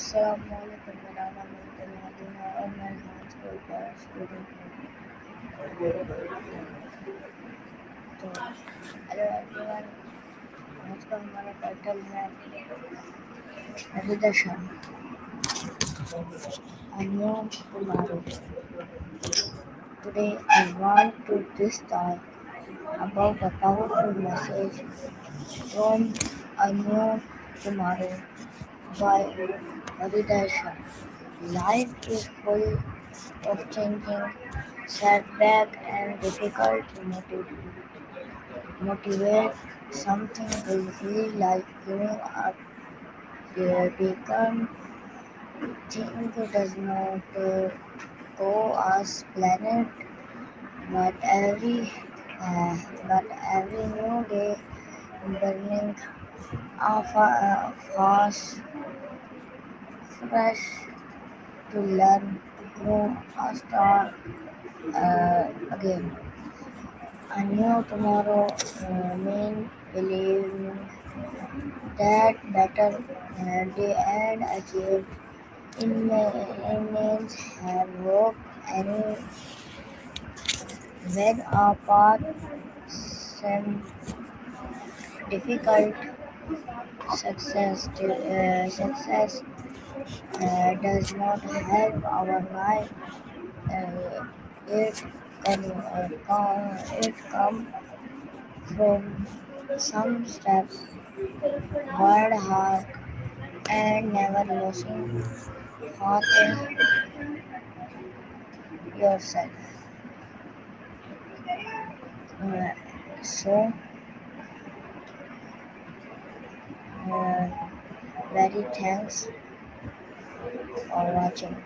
अस्सलामुअलैकुम, मेरा नाम मुमताज़ है और मैं हाई स्कूल का स्टूडेंट हूँ। तो हेलो एवरीवन, आज का हमारा टाइटल है रिदा Shah, अनियम tomorrow. Today I want to just talk about a powerful message from A New Tomorrow by Rida. Life is full of changing, setback and difficult to motivate. Something will feel like giving up. The become thing does not go as planned, but but every new day burning off fast, fresh to learn, to grow, or start again. A new tomorrow mean believing that better day and achieved immense hard work and when a path seems difficult, success does not help our life. Uh, it it come from some steps, work hard, and never losing faith in yourself. Uh, so, uh, very thanks for watching.